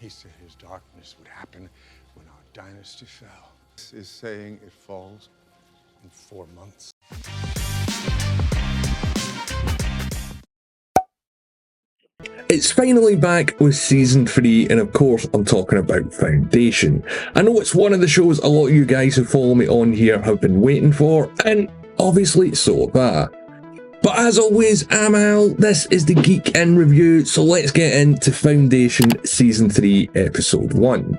He said his darkness would happen when our dynasty fell. This is saying it falls in 4 months. It's finally back with season 3, and of course I'm talking about Foundation. I know it's one of the shows a lot of you guys who follow me on here have been waiting for, and obviously so have I. But as always, I'm Al, this is the Geek In Review, so let's get into Foundation Season 3 Episode 1.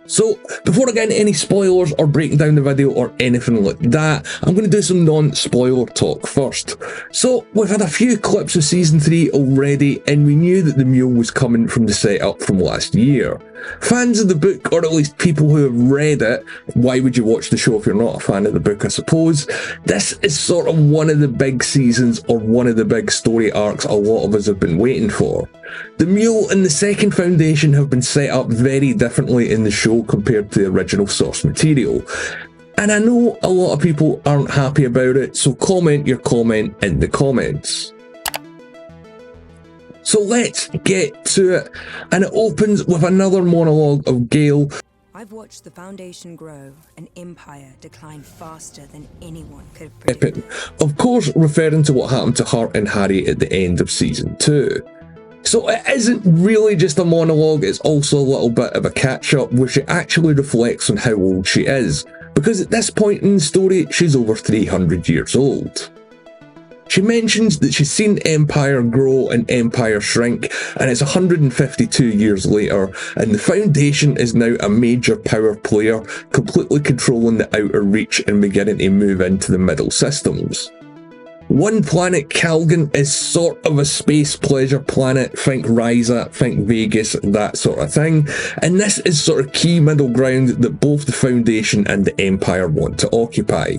So, before I get into any spoilers or breaking down the video or anything like that, I'm going to do some non-spoiler talk first. So, we've had a few clips of Season 3 already, and we knew that the Mule was coming from the setup from last year. Fans of the book, or at least people who have read it, why would you watch the show if you're not a fan of the book, I suppose? This is sort of one of the big seasons, or one of the big story arcs a lot of us have been waiting for. The Mule and the second Foundation have been set up very differently in the show compared to the original source material. And I know a lot of people aren't happy about it, so comment your comment in the comments. So let's get to it, and it opens with another monologue of Gaal. I've watched the Foundation grow, an empire decline faster than anyone could have predicted. Of course, referring to what happened to her and Hari at the end of Season 2. So it isn't really just a monologue, it's also a little bit of a catch-up where she actually reflects on how old she is, because at this point in the story, she's over 300 years old. She mentions that she's seen Empire grow and Empire shrink, and it's 152 years later, and the Foundation is now a major power player, completely controlling the outer reach and beginning to move into the middle systems. One planet, Calgon, is sort of a space pleasure planet, think Ryza, think Vegas, that sort of thing, and this is sort of key middle ground that both the Foundation and the Empire want to occupy.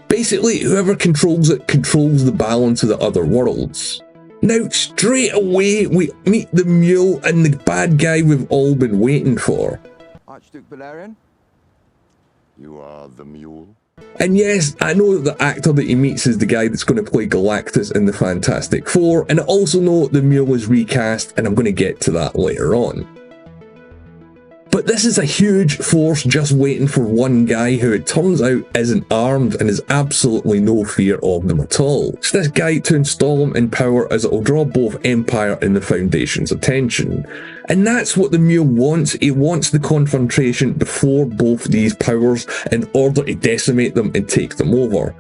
Basically, whoever controls it controls the balance of the other worlds. Now, straight away, we meet the Mule and the bad guy we've all been waiting for. Archduke Balerion? You are the Mule? And yes, I know that the actor that he meets is the guy that's going to play Galactus in the Fantastic Four, and I also know the Mule is recast, and I'm going to get to that later on. But this is a huge force just waiting for one guy who it turns out isn't armed and has absolutely no fear of them at all. It's this guy to install him in power, as it'll draw both Empire and the Foundation's attention. And that's what the Mule wants. He wants the confrontation before both these powers in order to decimate them and take them over.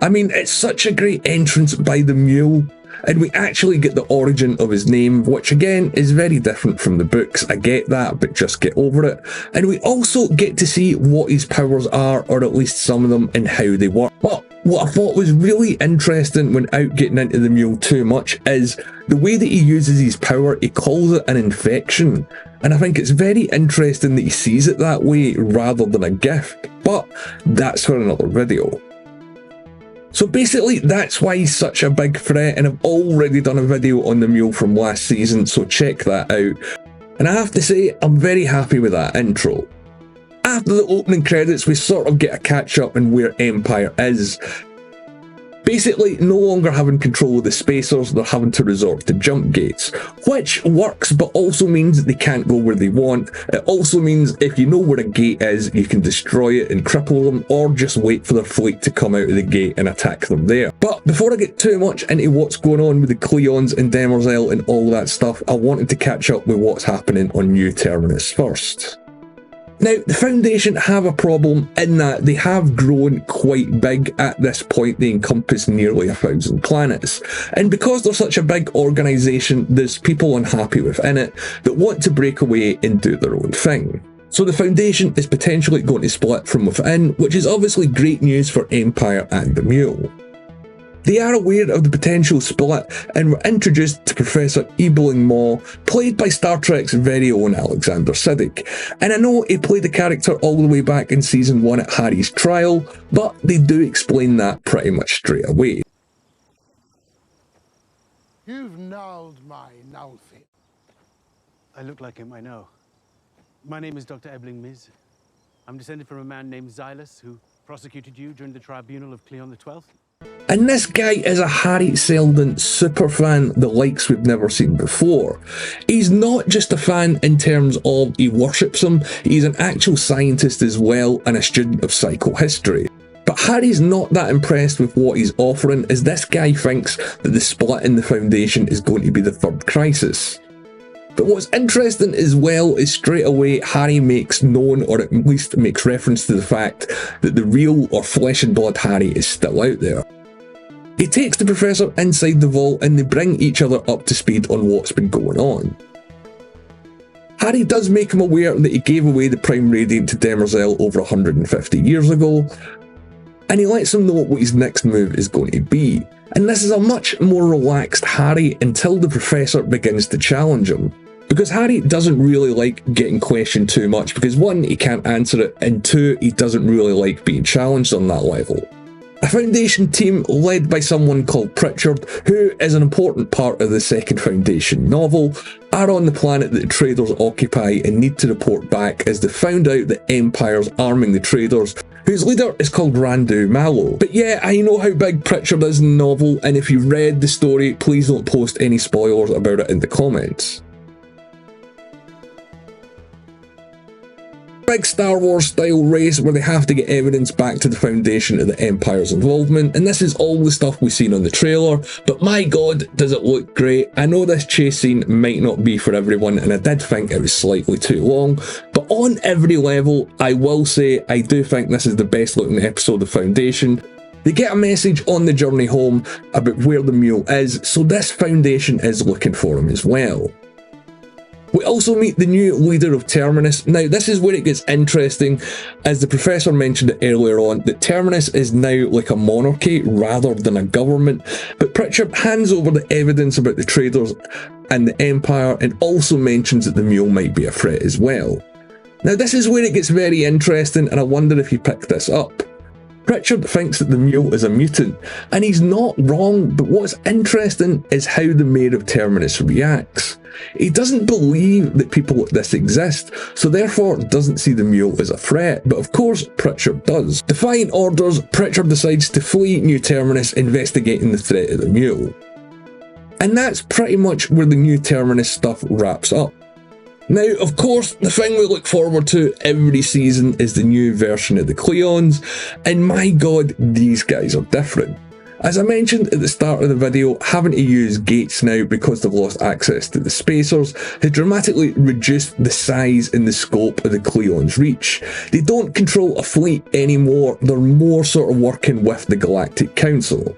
I mean, it's such a great entrance by the Mule. And we actually get the origin of his name, which again is very different from the books. I get that, but just get over it. And we also get to see what his powers are, or at least some of them, and how they work. But what I thought was really interesting without getting into the Mule too much is the way that he uses his power. He calls it an infection. And I think it's very interesting that he sees it that way rather than a gift. But that's for another video. So basically, that's why he's such a big threat, and I've already done a video on the Mule from last season, so check that out. And I have to say, I'm very happy with that intro. After the opening credits, we sort of get a catch up on where Empire is. Basically, no longer having control of the spacers, they're having to resort to jump gates, which works but also means that they can't go where they want. It also means if you know where a gate is, you can destroy it and cripple them, or just wait for their fleet to come out of the gate and attack them there. But before I get too much into what's going on with the Cleons and Demerzel and all that stuff, I wanted to catch up with what's happening on New Terminus first. Now, the Foundation have a problem in that they have grown quite big at this point. They encompass nearly 1,000 planets. And because they're such a big organisation, there's people unhappy within it that want to break away and do their own thing. So the Foundation is potentially going to split from within, which is obviously great news for Empire and the Mule. They are aware of the potential split and were introduced to Professor Ebeling Maw, played by Star Trek's very own Alexander Siddig. And I know he played the character all the way back in Season 1 at Hari's trial, but they do explain that pretty much straight away. You've nulled my null fit. I look like him, I know. My name is Dr. Ebeling Miz. I'm descended from a man named Xylus, who prosecuted you during the tribunal of Cleon the 12th. And this guy is a Hari Seldon superfan, the likes we've never seen before. He's not just a fan in terms of he worships him, he's an actual scientist as well and a student of psychohistory. But Hari's not that impressed with what he's offering, as this guy thinks that the split in the Foundation is going to be the third crisis. But what's interesting as well is straight away Hari makes known, or at least makes reference to the fact that the real or flesh and blood Hari is still out there. He takes the Professor inside the vault and they bring each other up to speed on what's been going on. Hari does make him aware that he gave away the Prime Radiant to Demerzel over 150 years ago, and he lets him know what his next move is going to be. And this is a much more relaxed Hari until the Professor begins to challenge him. Because Hari doesn't really like getting questioned too much, because one, he can't answer it, and two, he doesn't really like being challenged on that level. A Foundation team led by someone called Pritchard, who is an important part of the second Foundation novel, are on the planet that the traders occupy and need to report back as they found out that Empire's arming the traders, whose leader is called Randu Malo. But yeah, I know how big Pritchard is in the novel, and if you've read the story, please don't post any spoilers about it in the comments. Big Star Wars style race where they have to get evidence back to the Foundation of the Empire's involvement, and this is all the stuff we've seen on the trailer, but my god does it look great. I know this chase scene might not be for everyone, and I did think it was slightly too long, but on every level I will say I do think this is the best looking episode of Foundation. They get a message on the journey home about where the Mule is, so this Foundation is looking for him as well. We also meet the new leader of Terminus. Now this is where it gets interesting, as the Professor mentioned it earlier on, that Terminus is now like a monarchy rather than a government, but Pritchard hands over the evidence about the traders and the Empire and also mentions that the Mule might be a threat as well. Now this is where it gets very interesting, and I wonder if you picked this up. Pritchard thinks that the Mule is a mutant, and he's not wrong, but what's interesting is how the Mayor of Terminus reacts. He doesn't believe that people like this exist, so therefore doesn't see the Mule as a threat, but of course Pritchard does. Defying orders, Pritchard decides to flee New Terminus, investigating the threat of the Mule. And that's pretty much where the New Terminus stuff wraps up. Now, of course, the thing we look forward to every season is the new version of the Cleons, and my god, these guys are different. As I mentioned at the start of the video, having to use gates now because they've lost access to the spacers has dramatically reduced the size and the scope of the Cleons' reach. They don't control a fleet anymore, they're more sort of working with the Galactic Council.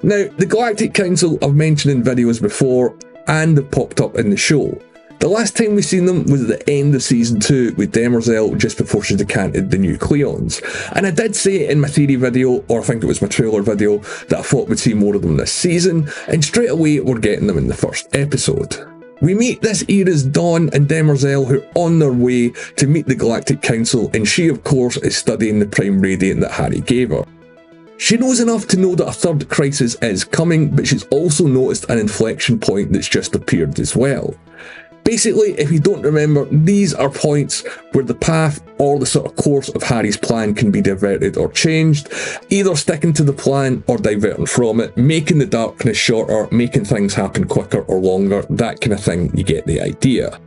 Now, the Galactic Council I've mentioned in videos before, and they've popped up in the show. The last time we seen them was at the end of season 2 with Demerzel just before she decanted the new Cleons. And I did say in my theory video, or I think it was my trailer video, that I thought we'd see more of them this season, and straight away we're getting them in the first episode. We meet this era's Dawn and Demerzel, who are on their way to meet the Galactic Council, and she of course is studying the Prime Radiant that Hari gave her. She knows enough to know that a third crisis is coming, but she's also noticed an inflection point that's just appeared as well. Basically, if you don't remember, these are points where the path or the sort of course of Hari's plan can be diverted or changed, either sticking to the plan or diverting from it, making the darkness shorter, making things happen quicker or longer, that kind of thing. You get the idea.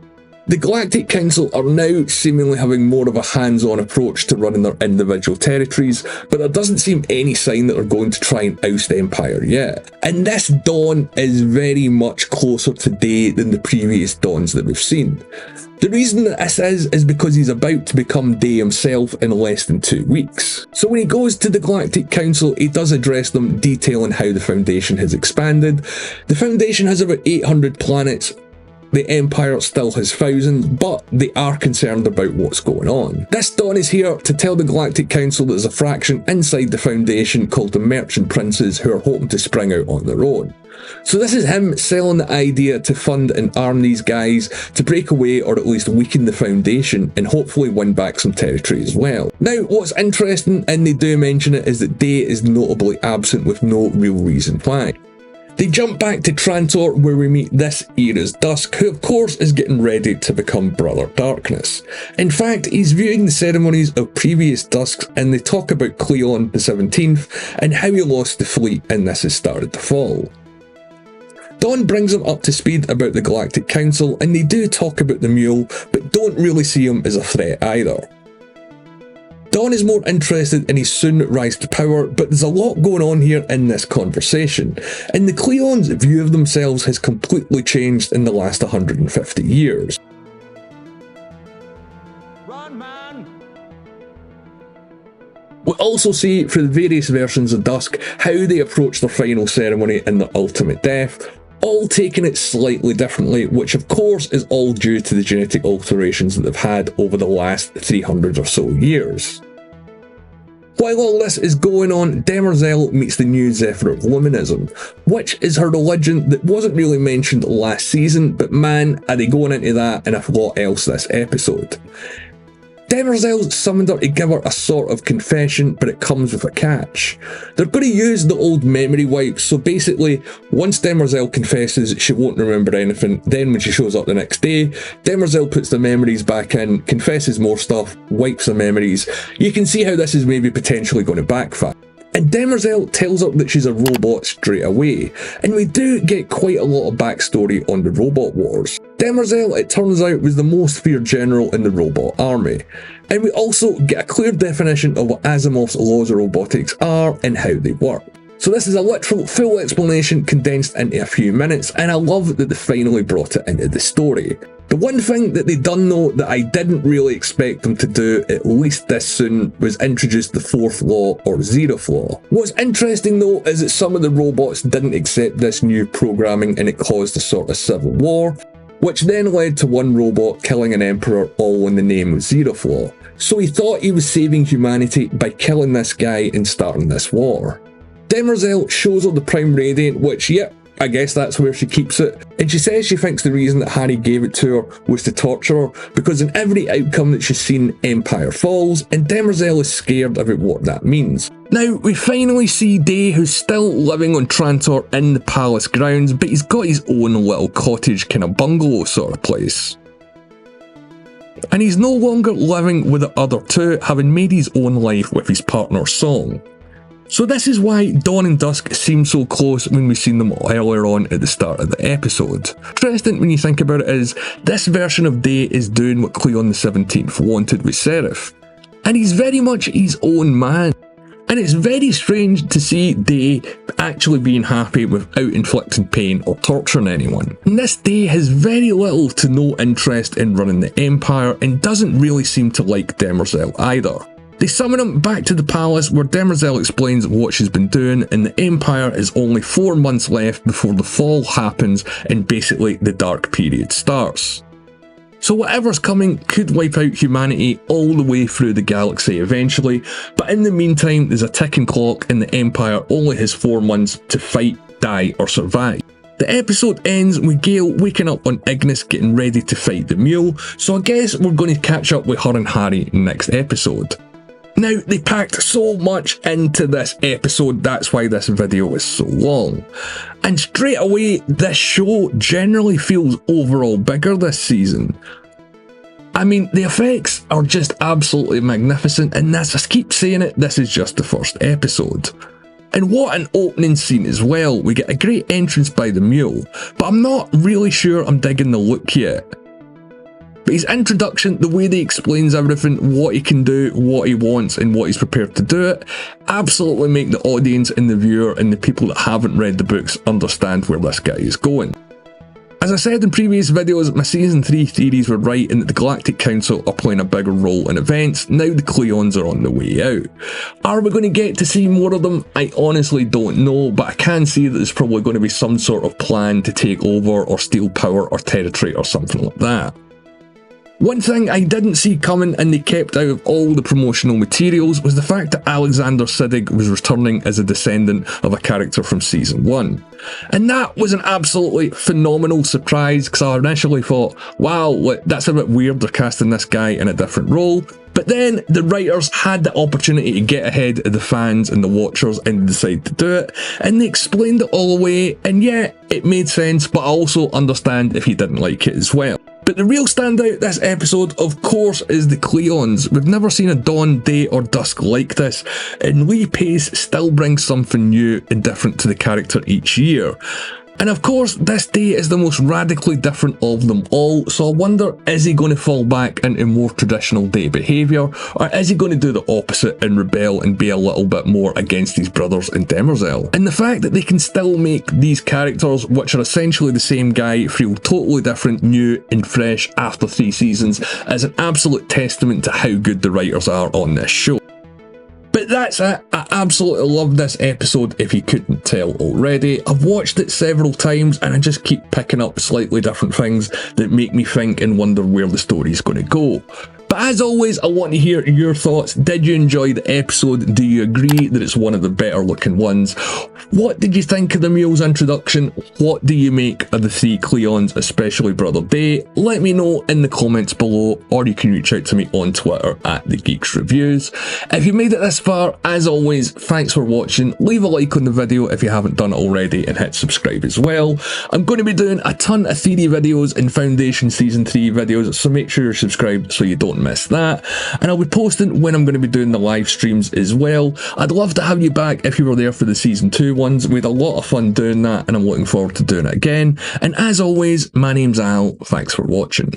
The Galactic Council are now seemingly having more of a hands-on approach to running their individual territories, but there doesn't seem any sign that they're going to try and oust Empire yet. And this Dawn is very much closer today than the previous Dawns that we've seen. The reason that this is because he's about to become Day himself in less than 2 weeks. So when he goes to the Galactic Council, he does address them, detailing how the Foundation has expanded. The Foundation has about 800 planets. The Empire still has thousands, but they are concerned about what's going on. This Dawn is here to tell the Galactic Council that there's a fraction inside the Foundation called the Merchant Princes who are hoping to spring out on their own. So this is him selling the idea to fund and arm these guys to break away or at least weaken the Foundation and hopefully win back some territory as well. Now, what's interesting, and they do mention it, is that Day is notably absent with no real reason why. They jump back to Trantor where we meet this era's Dusk, who of course is getting ready to become Brother Darkness. In fact, he's viewing the ceremonies of previous Dusks and they talk about Cleon the 17th and how he lost the fleet and this has started to fall. Dawn brings him up to speed about the Galactic Council and they do talk about the Mule, but don't really see him as a threat either. Dawn is more interested in his soon rise to power, but there's a lot going on here in this conversation, and the Cleons' view of themselves has completely changed in the last 150 years. Run, man! We also see through the various versions of Dusk how they approach their final ceremony and their ultimate death, all taking it slightly differently, which of course is all due to the genetic alterations that they've had over the last 300 or so years. While all this is going on, Demerzel meets the new Zeroth Luminism, which is her religion that wasn't really mentioned last season, but man, are they going into that and a lot else this episode. Demerzel summoned her to give her a sort of confession, but it comes with a catch. They're going to use the old memory wipes, so basically, once Demerzel confesses, she won't remember anything. Then when she shows up the next day, Demerzel puts the memories back in, confesses more stuff, wipes the memories. You can see how this is maybe potentially going to backfire. And Demerzel tells her that she's a robot straight away, and we do get quite a lot of backstory on the robot wars. Demerzel, it turns out, was the most feared general in the robot army, and we also get a clear definition of what Asimov's laws of robotics are and how they work. So this is a literal full explanation condensed into a few minutes, and I love that they finally brought it into the story. The one thing that they done though that I didn't really expect them to do, at least this soon, was introduce the fourth law, or Zeroth law. What's interesting though is that some of the robots didn't accept this new programming and it caused a sort of civil war, which then led to one robot killing an emperor all in the name of Zeroth law. So he thought he was saving humanity by killing this guy and starting this war. Demerzel shows her the Prime Radiant, which, yep, I guess that's where she keeps it, and she says she thinks the reason that Hari gave it to her was to torture her, because in every outcome that she's seen, Empire falls, and Demerzel is scared about what that means. Now, we finally see Day, who's still living on Trantor in the palace grounds, but he's got his own little cottage kind of bungalow sort of place. And he's no longer living with the other two, having made his own life with his partner Song. So this is why Dawn and Dusk seem so close when we've seen them earlier on at the start of the episode. Interesting when you think about it is, this version of Day is doing what Cleon the 17th wanted with Zeroth. And he's very much his own man. And it's very strange to see Day actually being happy without inflicting pain or torturing anyone. And this Day has very little to no interest in running the Empire and doesn't really seem to like Demerzel either. They summon him back to the palace where Demerzel explains what she's been doing, and the Empire is only 4 months left before the fall happens and basically the dark period starts. So whatever's coming could wipe out humanity all the way through the galaxy eventually, but in the meantime there's a ticking clock and the Empire only has 4 months to fight, die or survive. The episode ends with Gaal waking up on Ignis getting ready to fight the Mule, so I guess we're going to catch up with her and Hari next episode. Now, they packed so much into this episode, that's why this video is so long. And straight away, this show generally feels overall bigger this season. I mean, the effects are just absolutely magnificent, and I keep saying it, this is just the first episode. And what an opening scene as well. We get a great entrance by the Mule, but I'm not really sure I'm digging the look yet. But his introduction, the way that he explains everything, what he can do, what he wants and what he's prepared to do it, absolutely make the audience and the viewer and the people that haven't read the books understand where this guy is going. As I said in previous videos, my Season 3 theories were right in that the Galactic Council are playing a bigger role in events. Now the Cleons are on the way out. Are we going to get to see more of them? I honestly don't know, but I can see that there's probably going to be some sort of plan to take over or steal power or territory or something like that. One thing I didn't see coming and they kept out of all the promotional materials was the fact that Alexander Siddig was returning as a descendant of a character from season 1. And that was an absolutely phenomenal surprise, because I initially thought, wow, that's a bit weird, they're casting this guy in a different role. But then the writers had the opportunity to get ahead of the fans and the watchers and decided to do it, and they explained it all away, and yeah, it made sense, but I also understand if you didn't like it as well. But the real standout this episode, of course, is the Cleons. We've never seen a dawn, day or dusk like this, and Lee Pace still brings something new and different to the character each year. And of course, this day is the most radically different of them all, so I wonder, is he going to fall back into more traditional day behaviour, or is he going to do the opposite and rebel and be a little bit more against his brothers in Demerzel? And the fact that they can still make these characters, which are essentially the same guy, feel totally different, new and fresh after 3 seasons is an absolute testament to how good the writers are on this show. But that's it. I absolutely love this episode, if you couldn't tell already. I've watched it several times and I just keep picking up slightly different things that make me think and wonder where the story's going to go. But as always, I want to hear your thoughts. Did you enjoy the episode? Do you agree that it's one of the better looking ones? What did you think of the Mule's introduction? What do you make of the 3 Cleons, especially Brother Day? Let me know in the comments below, or you can reach out to me on Twitter at The Geeks Reviews. If you made it this far, as always, thanks for watching. Leave a like on the video if you haven't done it already, and hit subscribe as well. I'm going to be doing a ton of theory videos and Foundation Season 3 videos, so make sure you're subscribed so you don't miss that. And I'll be posting when I'm going to be doing the live streams as well. I'd love to have you back if you were there for the Season 2 ones. We had a lot of fun doing that, and I'm looking forward to doing it again. And as always, my name's Al. Thanks for watching.